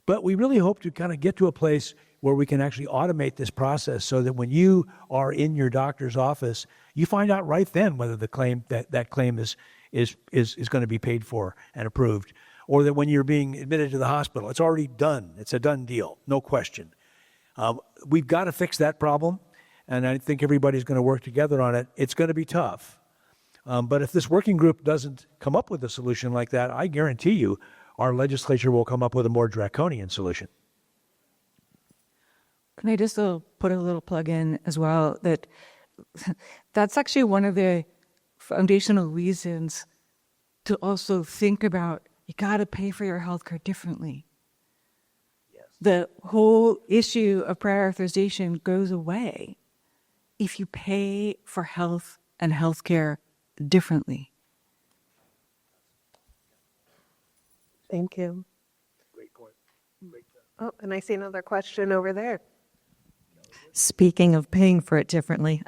Speaker 2: But we really hope to kind of get to a place where we can actually automate this process so that when you are in your doctor's office, you find out right then whether the claim that claim is going to be paid for and approved, or that when you're being admitted to the hospital, it's already done. It's a done deal, no question. We've got to fix that problem, and I think everybody's going to work together on it. It's going to be tough. But if this working group doesn't come up with a solution like that, I guarantee you our legislature will come up with a more draconian solution.
Speaker 3: Can I just put a little plug in as well, that that's actually one of the foundational reasons to also think about, you got to pay for your healthcare differently. Yes. The whole issue of prior authorization goes away if you pay for health and healthcare differently.
Speaker 1: Thank you. Great point. Oh, and I see another question over there.
Speaker 7: Speaking of paying for it differently,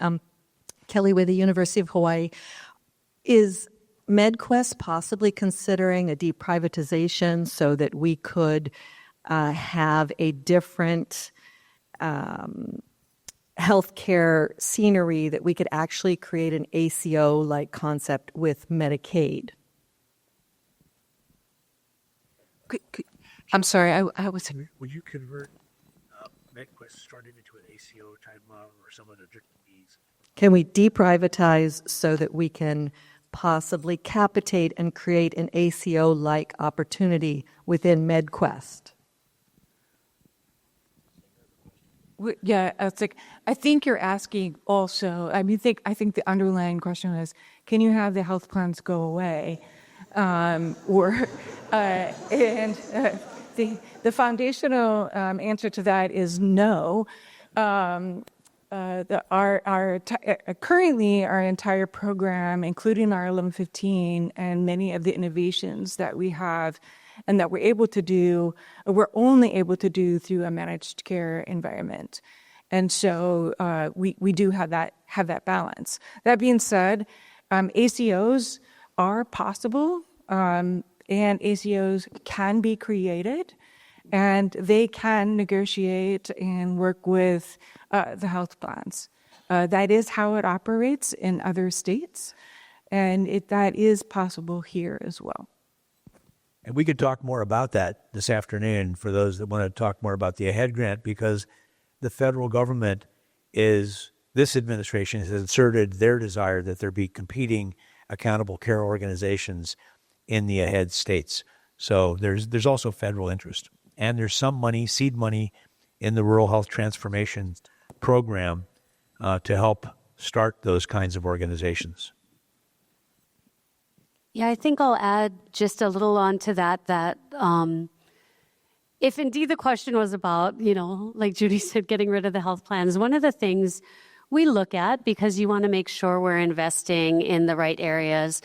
Speaker 7: Kelly with the University of Hawaii, is Med-QUEST possibly considering a deprivatization so that we could have a different healthcare scenery, that we could actually create an ACO-like concept with Medicaid?
Speaker 3: I'm sorry, I was...
Speaker 2: Would you convert Med-QUEST started into an ACO type model or some of the different needs?
Speaker 7: Can we deprivatize so that we can possibly capitate and create an ACO-like opportunity within Med-QUEST?
Speaker 3: Yeah, it's like, I think you're asking also, I think the underlying question is, can you have the health plans go away? The foundational answer to that is no. Currently, our entire program, including our 1115 and many of the innovations that we have and that we're only able to do through a managed care environment. And so we do have that balance. That being said, ACOs are possible, and ACOs can be created, and they can negotiate and work with the health plans. That is how it operates in other states, and that is possible here as well.
Speaker 2: And we could talk more about that this afternoon for those that want to talk more about the AHEAD grant, because the federal government this administration has inserted their desire that there be competing accountable care organizations in the AHEAD states. So there's also federal interest. And there's some money, seed money, in the Rural Health Transformation Program to help start those kinds of organizations.
Speaker 4: Yeah, I think I'll add just a little on to that if indeed the question was about, like Judy said, getting rid of the health plans, one of the things we look at, because you want to make sure we're investing in the right areas,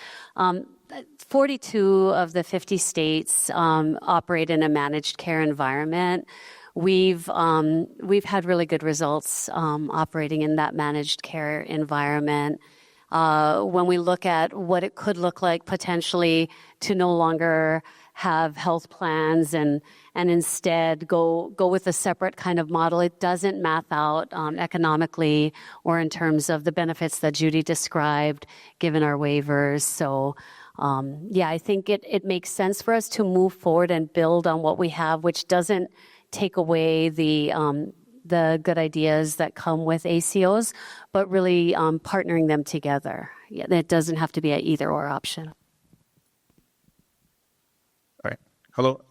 Speaker 4: 42 of the 50 states operate in a managed care environment. We've had really good results operating in that managed care environment. When we look at what it could look like potentially to no longer have health plans and instead go with a separate kind of model, it doesn't math out economically or in terms of the benefits that Judy described, given our waivers. So I think it makes sense for us to move forward and build on what we have, which doesn't take away the good ideas that come with ACOs, but really partnering them together. Yeah, it doesn't have to be an either-or option.
Speaker 8: All right. Hello,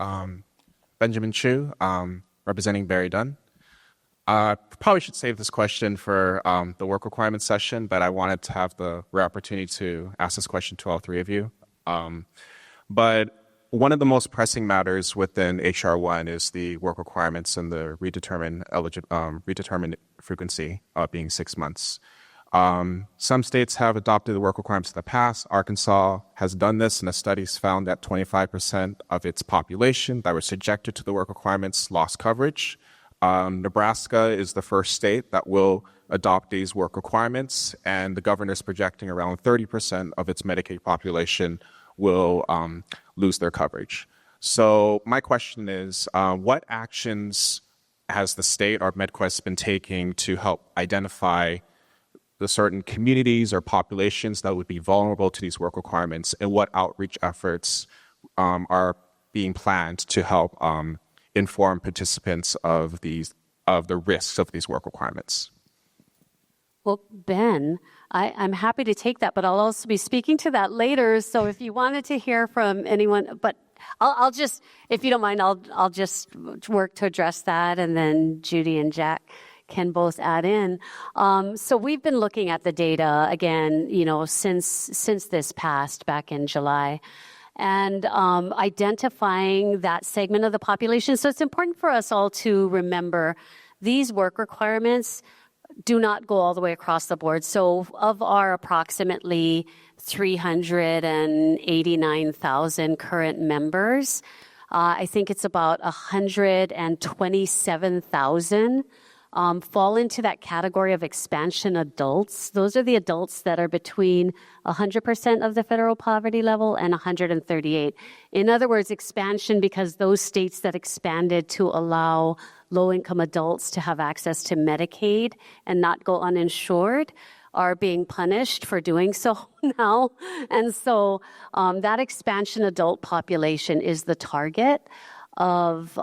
Speaker 8: Benjamin Chu, representing Barry Dunn. Probably should save this question for the work requirements session, but I wanted to have the rare opportunity to ask this question to all three of you. But one of the most pressing matters within HR1 is the work requirements and the redetermined frequency being 6 months. Some states have adopted the work requirements in the past. Arkansas has done this, and a study's found that 25% of its population that were subjected to the work requirements lost coverage. Nebraska is the first state that will adopt these work requirements, and the governor is projecting around 30% of its Medicaid population will lose their coverage. So my question is, what actions has the state or Med-QUEST been taking to help identify the certain communities or populations that would be vulnerable to these work requirements, and what outreach efforts are being planned to help inform participants of the risks of these work requirements?
Speaker 4: Well, Ben, I'm happy to take that, but I'll also be speaking to that later. So if you wanted to hear from anyone, but I'll just, if you don't mind, I'll just work to address that, and then Judy and Jack can both add in. So we've been looking at the data again, since this passed back in July, and identifying that segment of the population. So it's important for us all to remember these work requirements do not go all the way across the board. So of our approximately 389,000 current members, I think it's about 127,000 fall into that category of expansion adults. Those are the adults that are between 100% of the federal poverty level and 138. In other words, expansion because those states that expanded to allow low-income adults to have access to Medicaid and not go uninsured are being punished for doing so now. And so that expansion adult population is the target of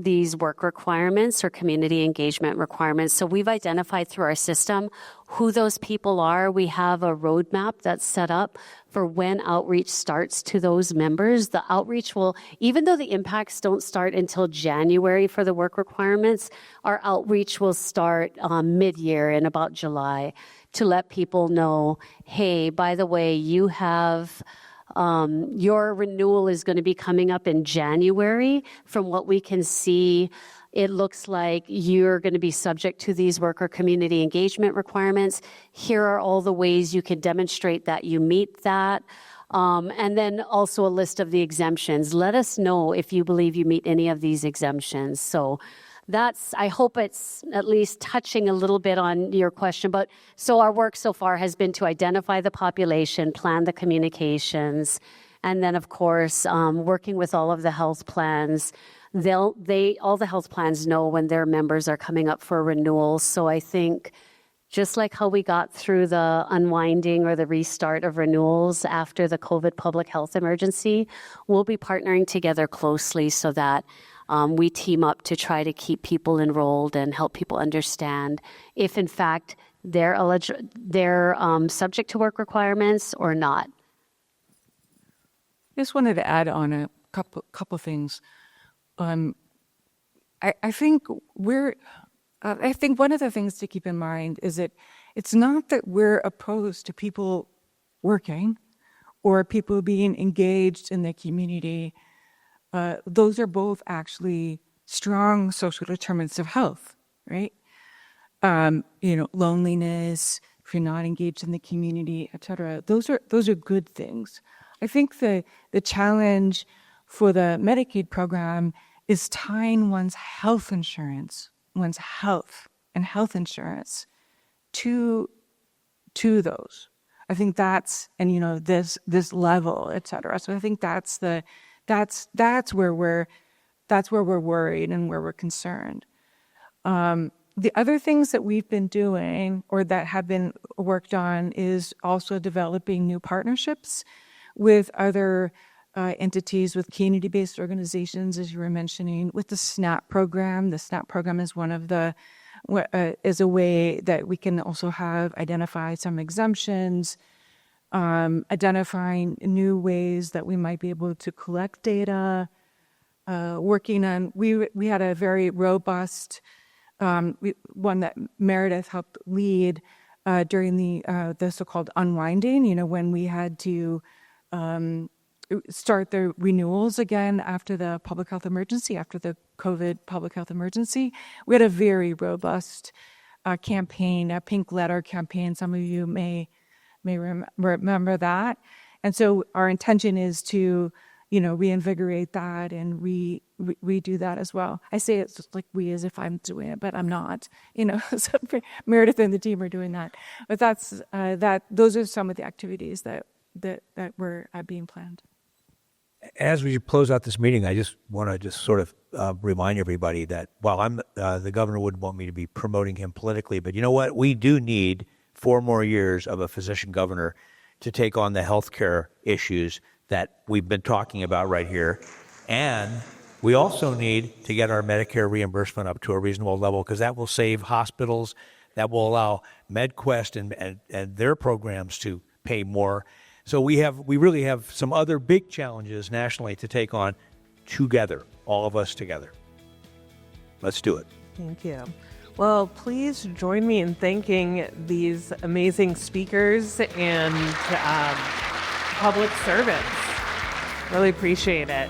Speaker 4: these work requirements or community engagement requirements. So we've identified through our system who those people are. We have a roadmap that's set up for when outreach starts to those members. The outreach will, even though the impacts don't start until January for the work requirements, our outreach will start mid-year in about July to let people know, hey, by the way, you have your renewal is going to be coming up in January. From what we can see, it looks like you're going to be subject to these worker community engagement requirements. Here are all the ways you can demonstrate that you meet that. And then also a list of the exemptions. Let us know if you believe you meet any of these exemptions. So I hope it's at least touching a little bit on your question. But so our work so far has been to identify the population, plan the communications, and then of course, working with all of the health plans. All the health plans know when their members are coming up for renewal. So I think just like how we got through the unwinding or the restart of renewals after the COVID public health emergency, we'll be partnering together closely so that we team up to try to keep people enrolled and help people understand if, in fact, they're subject to work requirements or not.
Speaker 3: Just wanted to add on a couple things. I think I think one of the things to keep in mind is that it's not that we're opposed to people working or people being engaged in the community. Those are both actually strong social determinants of health, right? Loneliness, if you're not engaged in the community, et cetera. Those are good things. I think the challenge for the Medicaid program is tying one's health insurance, one's health and health insurance to those. I think that's, and this level, et cetera. So I think that's where we're worried and where we're concerned. The other things that we've been doing or that have been worked on is also developing new partnerships with other entities, with community-based organizations, as you were mentioning, with the SNAP program. The SNAP program is one of is a way that we can also identify some exemptions, identifying new ways that we might be able to collect data, working on, we had a very robust one that Meredith helped lead during the so-called unwinding, when we had to start the renewals again after the public health emergency, after the COVID public health emergency. We had a very robust campaign, a pink letter campaign. Some of you may remember that. And so our intention is to, reinvigorate that and redo that as well. I say it's just like we as if I'm doing it, but I'm not. So Meredith and the team are doing that. But those are some of the activities that were being planned.
Speaker 2: As we close out this meeting, I just want to sort of remind everybody that while I'm the governor wouldn't want me to be promoting him politically, but you know what? We do need 4 more years of a physician governor to take on the healthcare issues that we've been talking about right here. And we also need to get our Medicare reimbursement up to a reasonable level, because that will save hospitals, that will allow Med-QUEST and their programs to pay more. So we really have some other big challenges nationally to take on together, all of us together. Let's do it.
Speaker 1: Thank you. Well, please join me in thanking these amazing speakers and public servants. Really appreciate it.